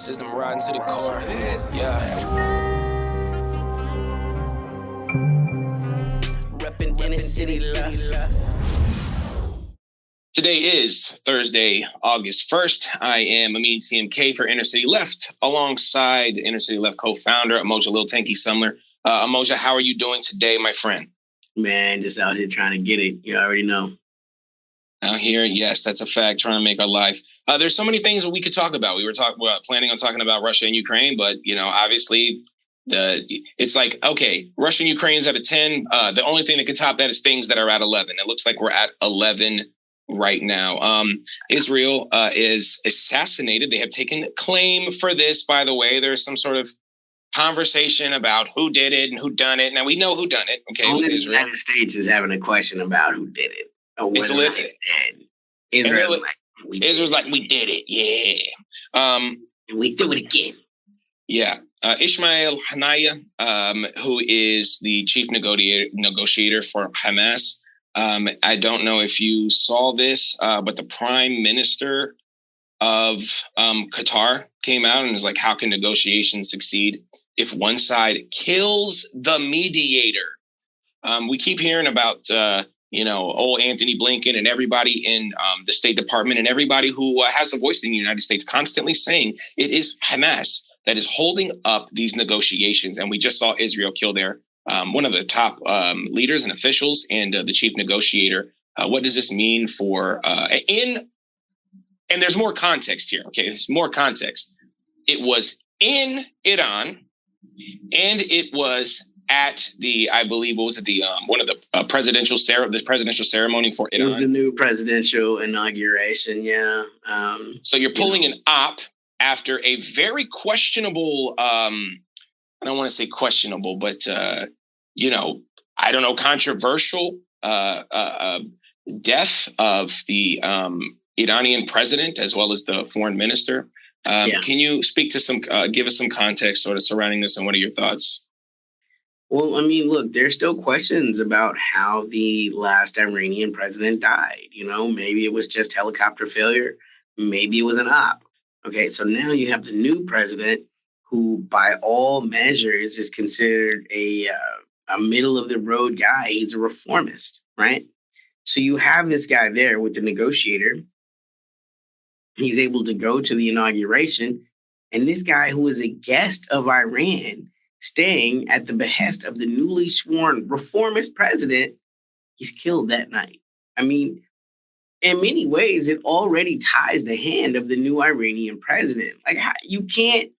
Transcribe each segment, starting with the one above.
System riding to the core. Yeah. Reppin' in the city left. Today is Thursday, August 1st. I am Amin TMK for Inner City Left, alongside Inner City Left co-founder, Emoja Lil Tanky Sumler. Emoja, how are you doing today, my friend? Man, just out here trying to get it. You already know. Out here, yes, that's a fact, trying to make our life. There's so many things that we could talk about. We were planning on talking about Russia and Ukraine, but, obviously, it's like, okay, Russia and Ukraine's at a 10. The only thing that could top that is things that are at 11. It looks like we're at 11 right now. Israel is assassinated. They have taken claim for this, by the way. There's some sort of conversation about who did it and who done it. Now, we know who done it. Okay, Only it was the Israel. United States is having a question about who did it. Or It's whether or lit- not it's dead. Israel's like, we did it. Yeah. and we do it again. Yeah. Ismail Haniyeh, who is the chief negotiator for Hamas. I don't know if you saw this, but the prime minister of Qatar came out and was like, how can negotiations succeed if one side kills the mediator? We keep hearing about, old Anthony Blinken and everybody in the State Department and everybody who has a voice in the United States constantly saying it is Hamas that is holding up these negotiations. And we just saw Israel kill their one of the top leaders and officials and the chief negotiator. What does this mean for and there's more context here. Okay, there's more context. It was in Iran and it was at the, I believe, what was it, the one of the presidential ceremony for Iran. It was the new presidential inauguration, yeah. So you're pulling an op after a very questionable, I don't want to say questionable, but, I don't know, controversial death of the Iranian president as well as the foreign minister. Can you speak to give us some context sort of surrounding this and what are your thoughts? Well, I mean, look, there's still questions about how the last Iranian president died. Maybe it was just helicopter failure. Maybe it was an op. Okay, so now you have the new president who, by all measures, is considered a middle-of-the-road guy. He's a reformist, right? So you have this guy there with the negotiator. He's able to go to the inauguration. And this guy who is a guest of Iran, staying at the behest of the newly sworn reformist president, he's killed that night. I mean, in many ways, it already ties the hand of the new Iranian president. Like, you can't,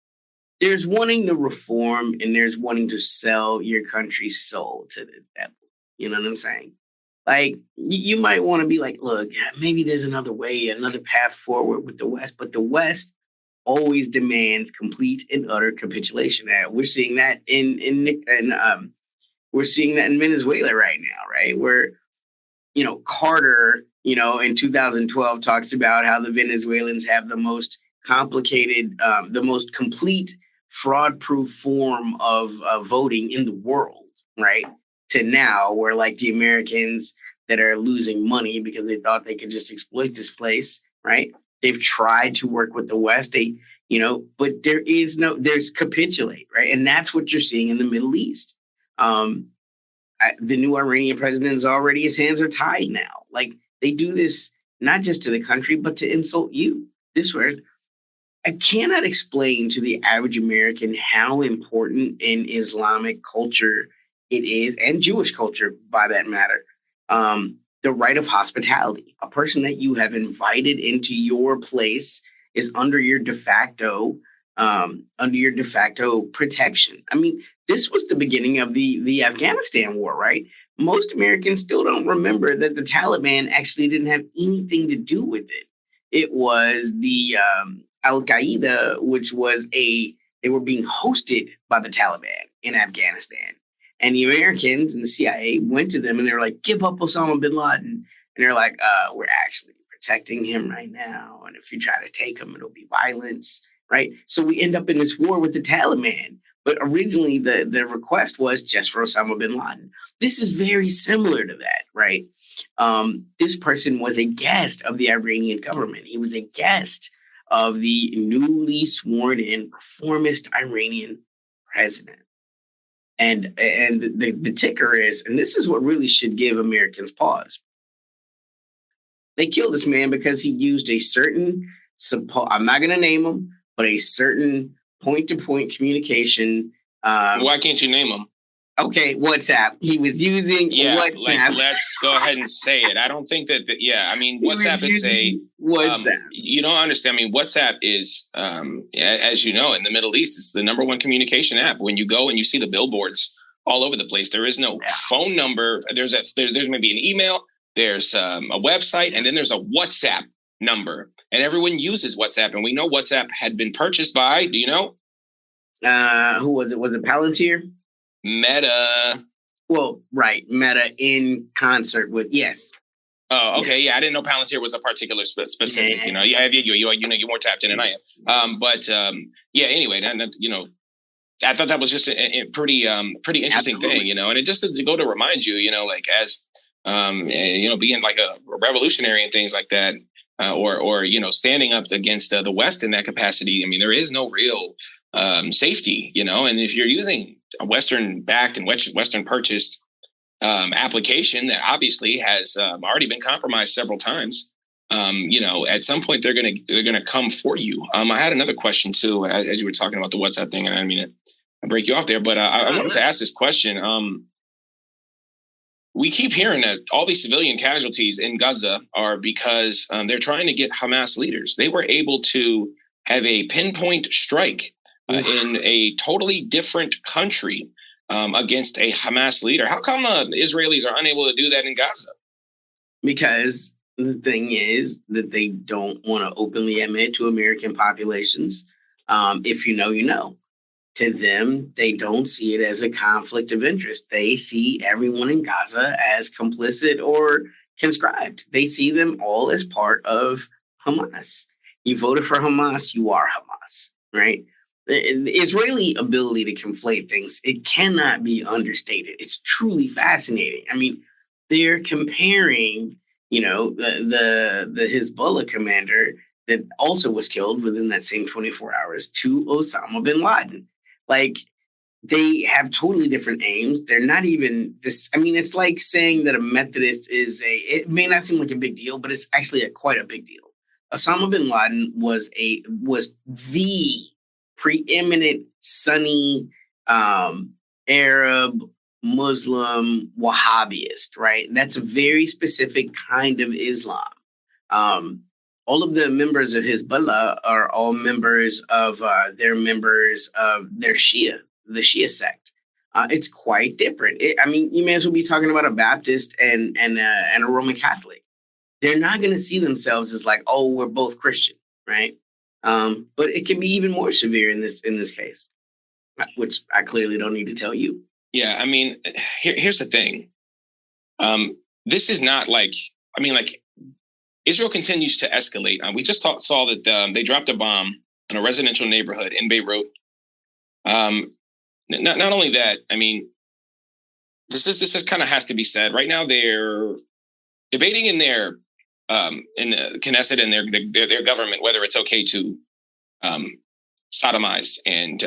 there's wanting to reform and there's wanting to sell your country's soul to the devil. You know what I'm saying? Like, you might want to be like, look, maybe there's another way, another path forward with the West, but the West always demands complete and utter capitulation. We're seeing that we're seeing that in Venezuela right now, right? Where, Carter, in 2012 talks about how the Venezuelans have the most complicated, the most complete fraud-proof form of voting in the world, right? To now, where like the Americans that are losing money because they thought they could just exploit this place, right? They've tried to work with the West, but there's capitulate, right? And that's what you're seeing in the Middle East. The new Iranian president is already, his hands are tied now. Like, they do this not just to the country, but to insult you. This word, I cannot explain to the average American how important in Islamic culture it is, and Jewish culture, by that matter, the right of hospitality. A person that you have invited into your place is under your de facto protection. I mean, this was the beginning of the Afghanistan war, right? Most Americans still don't remember that the Taliban actually didn't have anything to do with it. It was the Al-Qaeda, which was they were being hosted by the Taliban in Afghanistan. And the Americans and the CIA went to them and they were like, give up Osama bin Laden. And they're like, we're actually protecting him right now. And if you try to take him, it'll be violence, right? So we end up in this war with the Taliban. But originally the request was just for Osama bin Laden. This is very similar to that, right? This person was a guest of the Iranian government. He was a guest of the newly sworn in reformist Iranian president. And the ticker is, and this is what really should give Americans pause. They killed this man because he used a certain, I'm not going to name him, but a certain point-to-point communication. Why can't you name him? Okay, WhatsApp. He was using WhatsApp. Like, let's go ahead and say it. I don't think that I mean, WhatsApp is WhatsApp. You don't understand. I mean, WhatsApp is, as you know, in the Middle East, it's the number one communication app. When you go and you see the billboards all over the place, there is no phone number. There's maybe an email, there's a website, and then there's a WhatsApp number. And everyone uses WhatsApp. And we know WhatsApp had been purchased by, do you know? Who was it? Was it Palantir? Meta. Well, right. Meta in concert with, yes. Oh, okay. Yeah, I didn't know Palantir was a particular specific. Yeah. You know, you're more tapped in than I am. Anyway, I thought that was just a pretty interesting thing, you know, and it just to go to remind you, you know, like as being like a revolutionary and things like that, or standing up against the West in that capacity. I mean, there is no real safety, you know, and if you're using a Western backed and Western purchased application that obviously has already been compromised several times, at some point they're gonna come for you. I had another question too, as you were talking about the WhatsApp thing, and I mean to break you off there, but I wanted to ask this question. We keep hearing that all these civilian casualties in Gaza are because they're trying to get Hamas leaders. They were able to have a pinpoint strike in a totally different country against a Hamas leader. How come Israelis are unable to do that in Gaza? Because the thing is that they don't want to openly admit to American populations. If you know, you know. To them, they don't see it as a conflict of interest. They see everyone in Gaza as complicit or conscribed. They see them all as part of Hamas. You voted for Hamas, you are Hamas, right? The Israeli ability to conflate things, it cannot be understated. It's truly fascinating. I mean, they're comparing, the Hezbollah commander that also was killed within that same 24 hours to Osama bin Laden. Like, they have totally different aims. They're not even this. I mean, it's like saying that a Methodist it may not seem like a big deal, but it's actually quite a big deal. Osama bin Laden was the preeminent Sunni Arab Muslim Wahhabist, right? That's a very specific kind of Islam. All of the members of Hezbollah are all members of their Shia, the Shia sect. It's quite different. You may as well be talking about a Baptist and a Roman Catholic. They're not going to see themselves as like, oh, we're both Christian, right? But it can be even more severe in this case, which I clearly don't need to tell you. Yeah, I mean, here's the thing. This is not like Israel continues to escalate. We just saw that they dropped a bomb in a residential neighborhood in Beirut. Not only that, I mean, this is kind of has to be said. Right now, they're debating in the Knesset and their government whether it's okay to sodomize and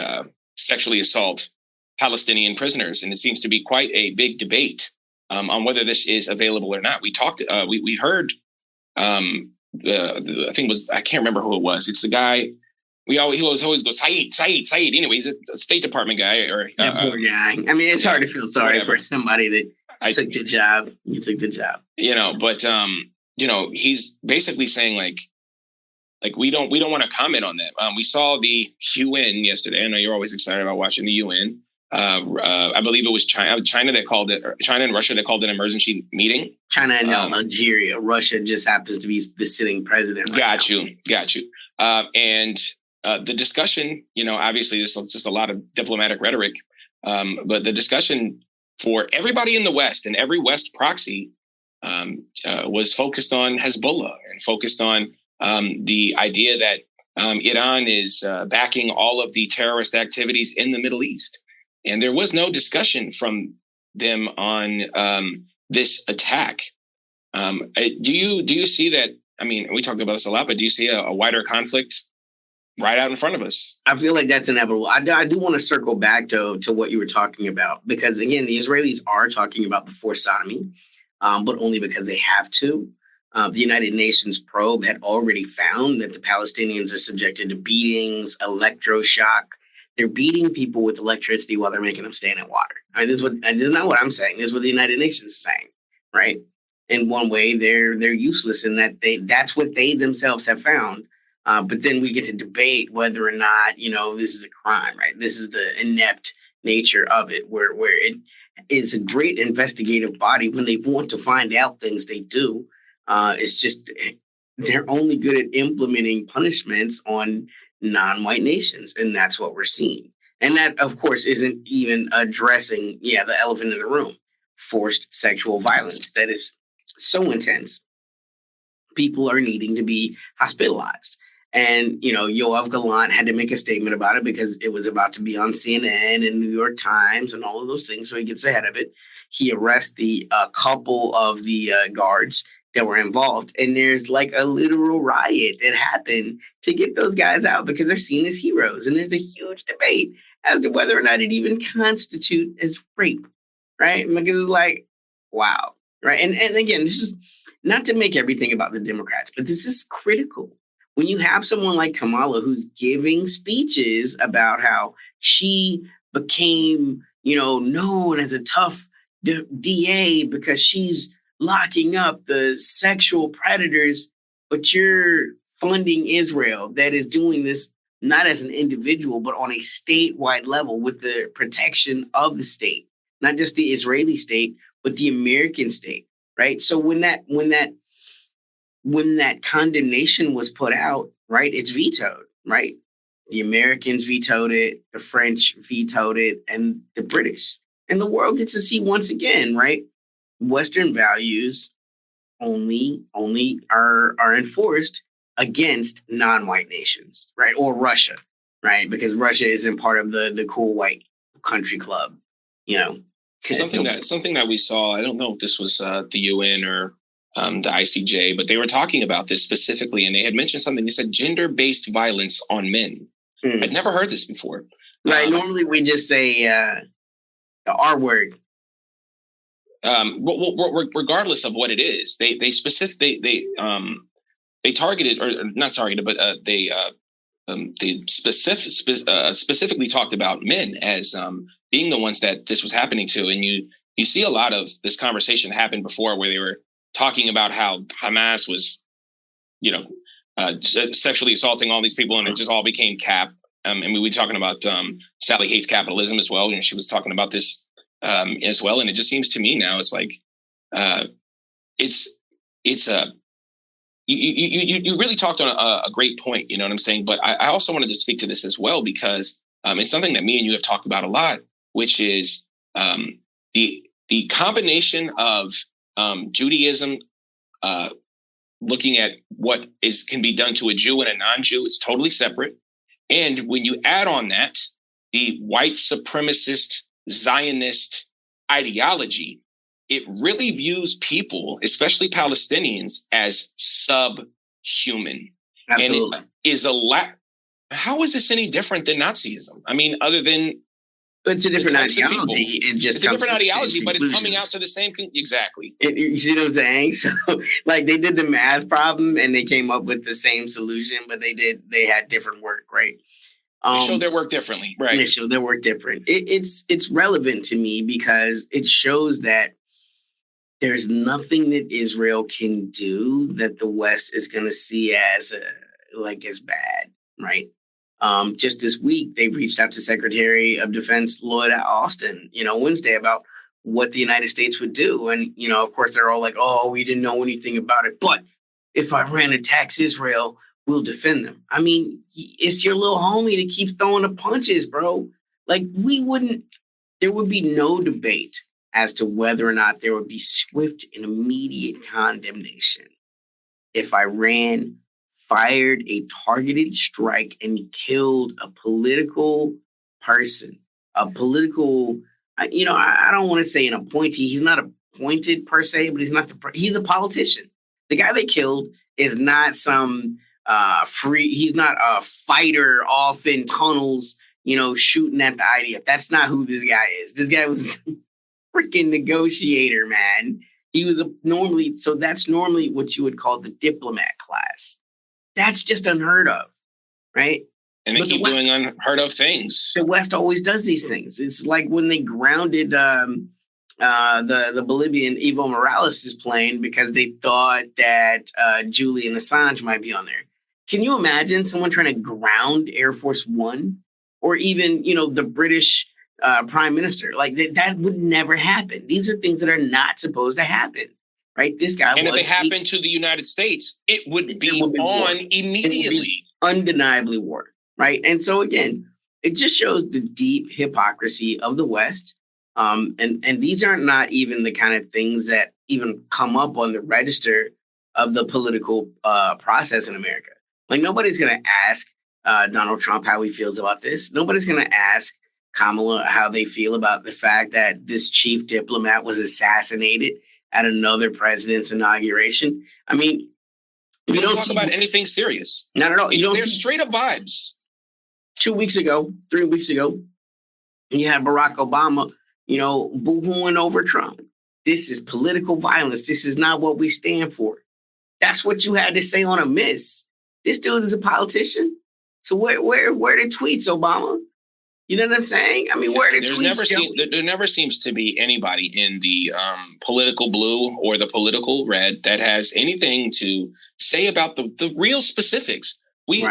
sexually assault Palestinian prisoners, and it seems to be quite a big debate on whether this is available or not. We heard. I think it was, I can't remember who it was. It's the guy he always goes, Saeed. Anyway, he's a State Department guy. That poor guy. I mean, it's hard to feel sorry for somebody that took the job. You took the job. But he's basically saying like we don't want to comment on that. We saw the UN yesterday. I know you're always excited about watching the UN. I believe it was China that called it, China and Russia that called it an emergency meeting. China and Algeria. Russia just happens to be the sitting president. Got you. And the discussion, obviously this is just a lot of diplomatic rhetoric, but the discussion for everybody in the West and every West proxy was focused on Hezbollah and focused on the idea that Iran is backing all of the terrorist activities in the Middle East. And there was no discussion from them on this attack. Do you see that? I mean, we talked about this a lot, but do you see a wider conflict right out in front of us. I feel like that's inevitable. I do want to circle back to what you were talking about, because again, the Israelis are talking about the forced sodomy, but only because they have to. The United Nations probe had already found that the Palestinians are subjected to beatings, electroshock. They're beating people with electricity while they're making them stand in water. I mean, this is not what I'm saying. This is what the United Nations is saying, right? In one way, they're useless in that that's what they themselves have found. But then we get to debate whether or not, this is a crime, right? This is the inept nature of it, where it is a great investigative body. When they want to find out things, they do. It's just they're only good at implementing punishments on non-white nations, and that's what we're seeing. And that, of course, isn't even addressing, the elephant in the room: forced sexual violence. That is so intense. People are needing to be hospitalized. And, Yoav Gallant had to make a statement about it because it was about to be on CNN and New York Times and all of those things. So he gets ahead of it. He arrests the couple of the guards that were involved. And there's like a literal riot that happened to get those guys out because they're seen as heroes. And there's a huge debate as to whether or not it even constitute as rape, right? Because it's like, wow, right? And again, this is not to make everything about the Democrats, but this is critical. When you have someone like Kamala who's giving speeches about how she became, known as a tough DA because she's locking up the sexual predators, but you're funding Israel that is doing this not as an individual, but on a statewide level with the protection of the state, not just the Israeli state, but the American state, right? So when that condemnation was put out, right, it's vetoed, right? The Americans vetoed it, the French vetoed it, and the British. And the world gets to see once again, right? Western values only are enforced against non-white nations, right? Or Russia, right? Because Russia isn't part of the cool white country club, Something that we saw, I don't know if this was the UN or the ICJ, but they were talking about this specifically, and they had mentioned something. They said gender-based violence on men. I'd never heard this before. Right. Normally we just say the R word. Regardless of what it is, they targeted, or not targeted, but they specifically talked about men as being the ones that this was happening to. And you see a lot of this conversation happen before where they were talking about how Hamas was, sexually assaulting all these people, and it just all became cap. And we were talking about Sally hates capitalism as well, and she was talking about this as well. And it just seems to me now it's like you really talked on a great point. You know what I'm saying? But I also wanted to speak to this as well because it's something that me and you have talked about a lot, which is the combination of Judaism, looking at what can be done to a Jew and a non-Jew. It's totally separate. And when you add on that, the white supremacist Zionist ideology, it really views people, especially Palestinians, as subhuman. Absolutely. And it is how is this any different than Nazism? I mean, other than it's a different ideology. It's a different ideology, but it's coming out to the same. Exactly. You see what I'm saying? So, like, they did the math problem and they came up with the same solution, but they had different work, right? They showed their work differently, right? They showed their work different. It's relevant to me because it shows that there's nothing that Israel can do that the West is going to see as bad, right? Just this week, they reached out to Secretary of Defense Lloyd Austin, Wednesday, about what the United States would do. And, of course, they're all like, oh, we didn't know anything about it. But if Iran attacks Israel, we'll defend them. I mean, it's your little homie that keeps throwing the punches, bro. Like, there would be no debate as to whether or not there would be swift and immediate condemnation if Iran fired a targeted strike and killed a political person, I don't want to say an appointee. He's not appointed per se, but he's a politician. The guy they killed is not some free. He's not a fighter off in tunnels, shooting at the IDF. That's not who this guy is. This guy was a freaking negotiator, man. He was that's normally what you would call the diplomat class. That's just unheard of, right? And they keep doing unheard of things. The West always does these things. It's like when they grounded the Bolivian Evo Morales' plane because they thought that Julian Assange might be on there. Can you imagine someone trying to ground Air Force One, or even the British prime minister? Like that would never happen. These are things that are not supposed to happen, right? This guy, and if they happen to the United States, it would be on immediately, undeniably war, right? And so again, it just shows the deep hypocrisy of the West. And these are not even the kind of things that even come up on the register of the political process in America. Like nobody's going to ask Donald Trump how he feels about this. Nobody's going to ask Kamala how they feel about the fact that this chief diplomat was assassinated at another president's inauguration. I mean, we don't talk about anything serious. Not at all. They're straight up vibes. 3 weeks ago, you had Barack Obama, boo-hooing over Trump. This is political violence. This is not what we stand for. That's what you had to say on a miss. This dude is a politician. So where the tweets, Obama? You know what I'm saying? I mean, where the tweets? There never seems to be anybody in the political blue or the political red that has anything to say about the real specifics. We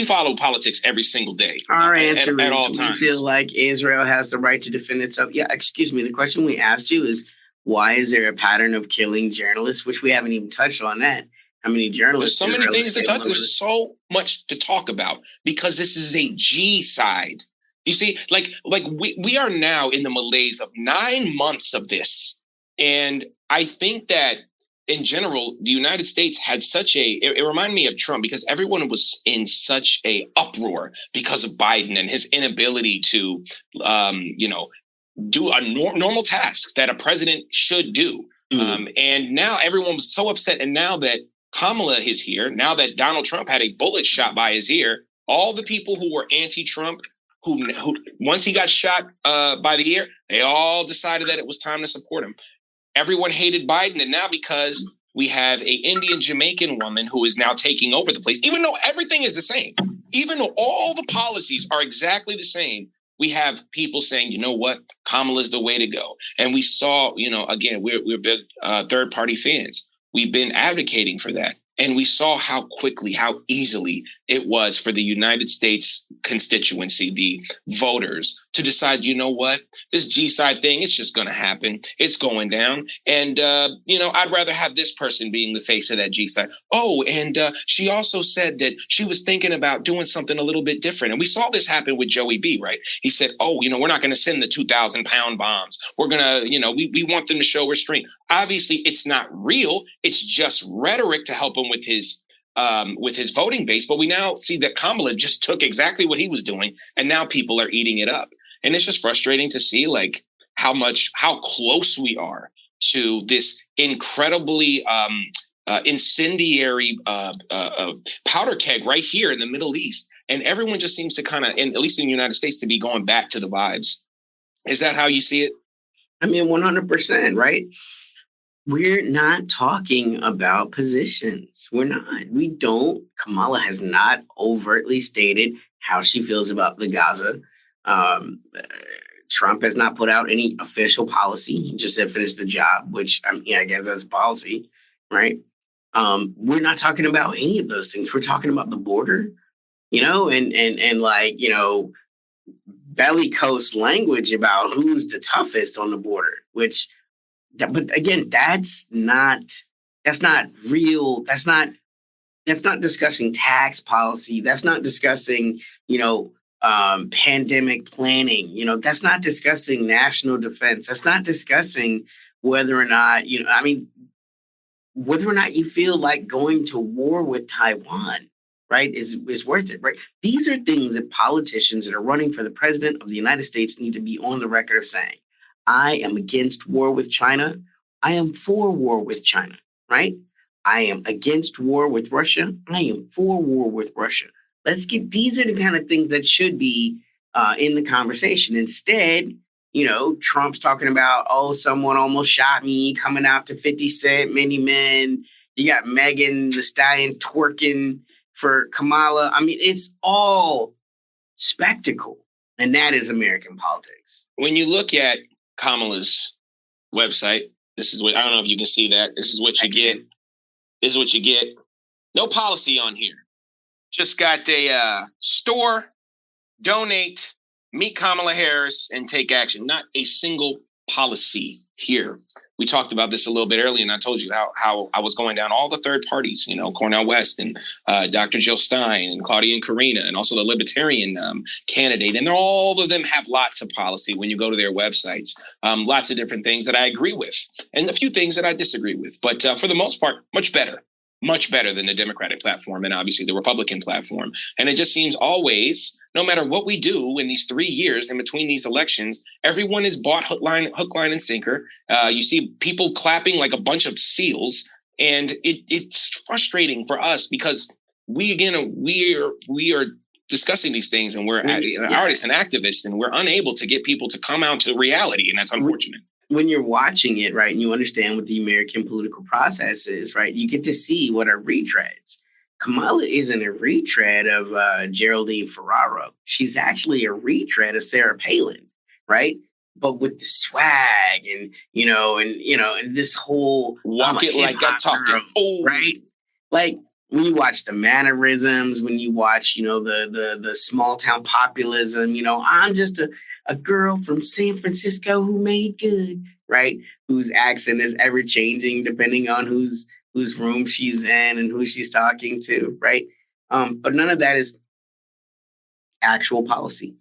follow politics every single day. Our answer at is all times. We feel like Israel has the right to defend itself. Yeah, excuse me. The question we asked you is, why is there a pattern of killing journalists? Which we haven't even touched on that. How many journalists? There's so many things to touch. There's so much to talk about because this is a G side. You see, like we are now in the malaise of 9 months of this. And I think that in general, the United States had it reminded me of Trump because everyone was in such a uproar because of Biden and his inability to, do a normal task that a president should do. And now everyone was so upset. And now that Kamala is here, now that Donald Trump had a bullet shot by his ear, all the people who were anti-Trump, who once he got shot by the ear, they all decided that it was time to support him. Everyone hated Biden. And now because we have a Indian Jamaican woman who is now taking over the place, even though everything is the same, even though all the policies are exactly the same, we have people saying, you know what, Kamala's the way to go. And we saw, again, we're big third party fans. We've been advocating for that. And we saw how quickly, how easily it was for the United States constituency, the voters, to decide, you know what, this G-side thing, it's just going to happen. It's going down. And, I'd rather have this person being the face of that G-side. Oh, and she also said that she was thinking about doing something a little bit different. And we saw this happen with Joey B, right? He said, we're not going to send the 2,000-pound bombs. We're going to, we want them to show restraint. Obviously, it's not real. It's just rhetoric to help him with his voting base. But we now see that Kamala just took exactly what he was doing, and now people are eating it up. And it's just frustrating to see how close we are to this incredibly incendiary powder keg right here in the Middle East. And everyone just seems to kind of, at least in the United States, to be going back to the vibes. Is that how you see it? I mean, 100%, right? We're not talking about positions. We're not. Kamala has not overtly stated how she feels about the Gaza. Trump has not put out any official policy. He just said finish the job, which I guess that's policy, right? We're not talking about any of those things. We're talking about the border, and bellicose language about who's the toughest on the border, but again, that's not real. That's not discussing tax policy. That's not discussing, pandemic planning. That's not discussing national defense. That's not discussing whether or not, whether or not you feel like going to war with Taiwan, right, is worth it, right? These are things that politicians that are running for the president of the United States need to be on the record of saying. I am against war with China. I am for war with China, right? I am against war with Russia. I am for war with Russia. These are the kind of things that should be in the conversation. Instead, Trump's talking about, oh, someone almost shot me, coming out to 50 Cent, many men. You got Megan Thee Stallion twerking for Kamala. I mean, it's all spectacle. And that is American politics. When you look at Kamala's website, this is what, I don't know if you can see that. This is what you get. This is what you get. No policy on here. Just got a store, donate, meet Kamala Harris, and take action. Not a single policy here. We talked about this a little bit earlier, and I told you how I was going down all the third parties, Cornel West and Dr. Jill Stein and Claudia and Karina, and also the Libertarian candidate. And all of them have lots of policy when you go to their websites. Lots of different things that I agree with and a few things that I disagree with. But for the most part, much better than the Democratic platform and obviously the Republican platform. And it just seems always, no matter what we do in these 3 years in between these elections, everyone is bought hook, line, and sinker. You see people clapping like a bunch of seals. And it's frustrating for us because we are discussing these things and we're artists and activists, and we're unable to get people to come out to reality. And that's unfortunate. When you're watching it, right, and you understand what the American political process is, right, you get to see what are retreads. Kamala isn't a retread of Geraldine Ferraro. She's actually a retread of Sarah Palin, right? But with the swag and this whole walk it like I talk it, oh, right? Like when you watch the mannerisms, when you watch, the small town populism, I'm just a girl from San Francisco who made good, right? Whose accent is ever changing depending on whose room she's in and who she's talking to, right? But none of that is actual policy.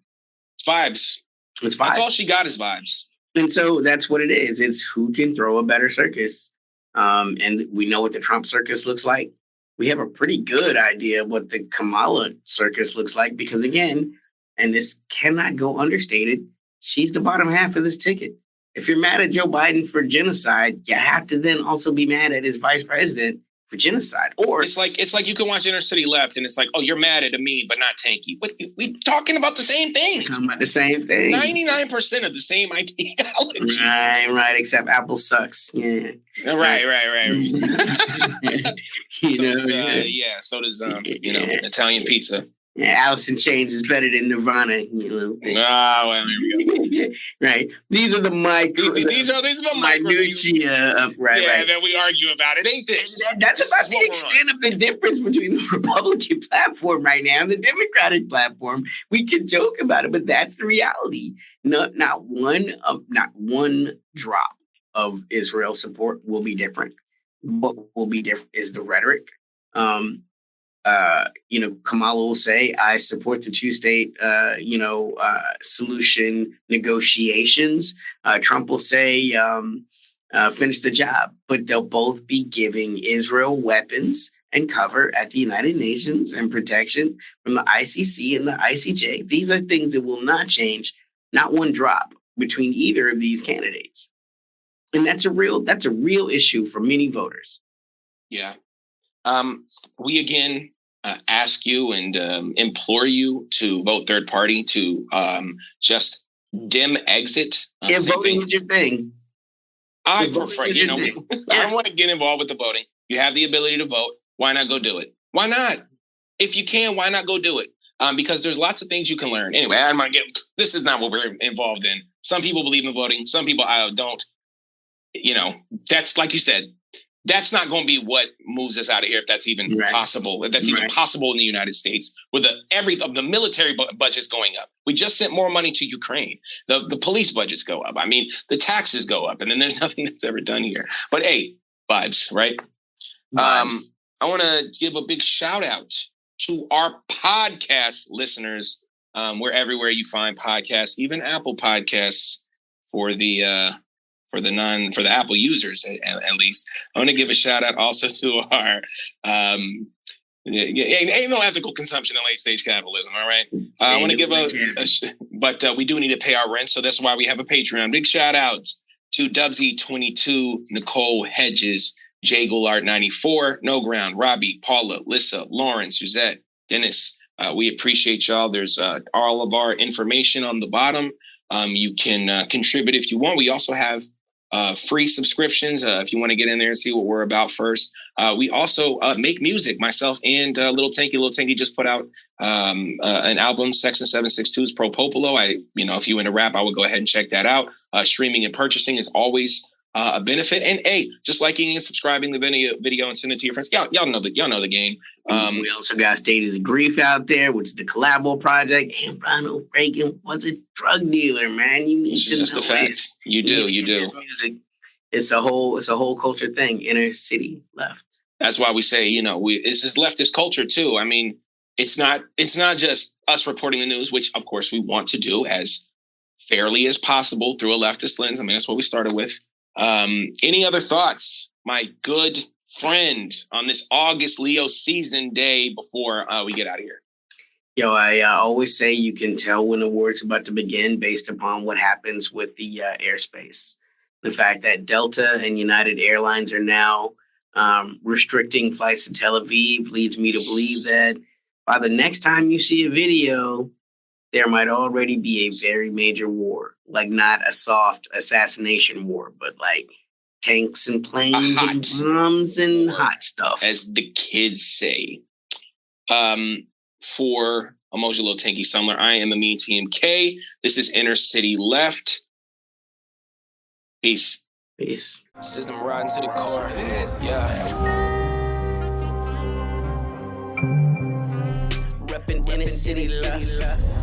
It's vibes. It's vibes. That's all she got is vibes. And so that's what it is. It's who can throw a better circus. And we know what the Trump circus looks like. We have a pretty good idea what the Kamala circus looks like because, again, and this cannot go understated, she's the bottom half of this ticket. If you're mad at Joe Biden for genocide, you have to then also be mad at his vice president for genocide. Or it's like you can watch Inner City Left and it's like, oh, you're mad at me, but not Tanky. What, we talking about the same thing. Talking about the same thing. 99% of the same ideologies. Right. Except Apple sucks. Yeah. Right. So does Italian pizza. Yeah, Alice in Chains is better than Nirvana. Well, here we go. Right. These are the These are the minutiae of right. that we argue about. It ain't this. That's about the extent of the difference between the Republican platform right now and the Democratic platform. We can joke about it, but that's the reality. Not one drop of Israel support will be different. What will be different is the rhetoric. Kamala will say, I support the two-state, solution negotiations. Trump will say, finish the job. But they'll both be giving Israel weapons and cover at the United Nations and protection from the ICC and the ICJ. These are things that will not change, not one drop between either of these candidates. And that's a real issue for many voters. Yeah. We again ask you and implore you to vote third party, to just dim exit. Voting is your thing. I prefer, I don't want to get involved with the voting. You have the ability to vote. Why not go do it? Why not? If you can, why not go do it? Because there's lots of things you can learn. Anyway, I'm going to this is not what we're involved in. Some people believe in voting. Some people don't. That's like you said. That's not going to be what moves us out of here, if that's even possible. If that's even possible in the United States, with the military budgets going up. We just sent more money to Ukraine. The police budgets go up. I mean, the taxes go up, and then there's nothing that's ever done here. But hey, vibes, right? Vibes. I want to give a big shout out to our podcast listeners. We're everywhere you find podcasts, even Apple Podcasts for the Apple users, at least. I want to give a shout out also to our, ain't no ethical consumption in late stage capitalism. All right. I want to give but we do need to pay our rent. So that's why we have a Patreon. Big shout out to Dubsy22, Nicole Hedges, Jay Goulart 94, No Ground, Robbie, Paula, Lissa, Lauren, Suzette, Dennis. We appreciate y'all. There's all of our information on the bottom. You can contribute if you want. We also have free subscriptions if you want to get in there and see what we're about first. We also make music. Myself and Little Tanky. Little Tanky just put out an album, Section 762's Pro Popolo. If you into rap, I would go ahead and check that out. Streaming and purchasing is always a benefit. And just liking and subscribing the video and send it to your friends. Y'all know the game. We also got Stages of Grief out there, which is the Collabo project. And Ronald Reagan was a drug dealer, man. You need to just know a fact. it. You do. This music. It's a whole culture thing. Inner city left. That's why we say, it's this leftist culture too. I mean, it's not just us reporting the news, which of course we want to do as fairly as possible through a leftist lens. I mean, that's what we started with. Any other thoughts, my good friend, on this August Leo season day before we get out of here? Yo, I always say you can tell when the war's about to begin based upon what happens with the airspace. The fact that Delta and United Airlines are now restricting flights to Tel Aviv leads me to believe that by the next time you see a video, there might already be a very major war. Like not a soft assassination war, but like tanks and planes and bombs and hot stuff. As the kids say. For Emoji Little Tanky Sumler, I am Amin TMK. This is Inner City Left. Peace. Peace. System riding to the core. Yeah. Reppin' Inner City Left.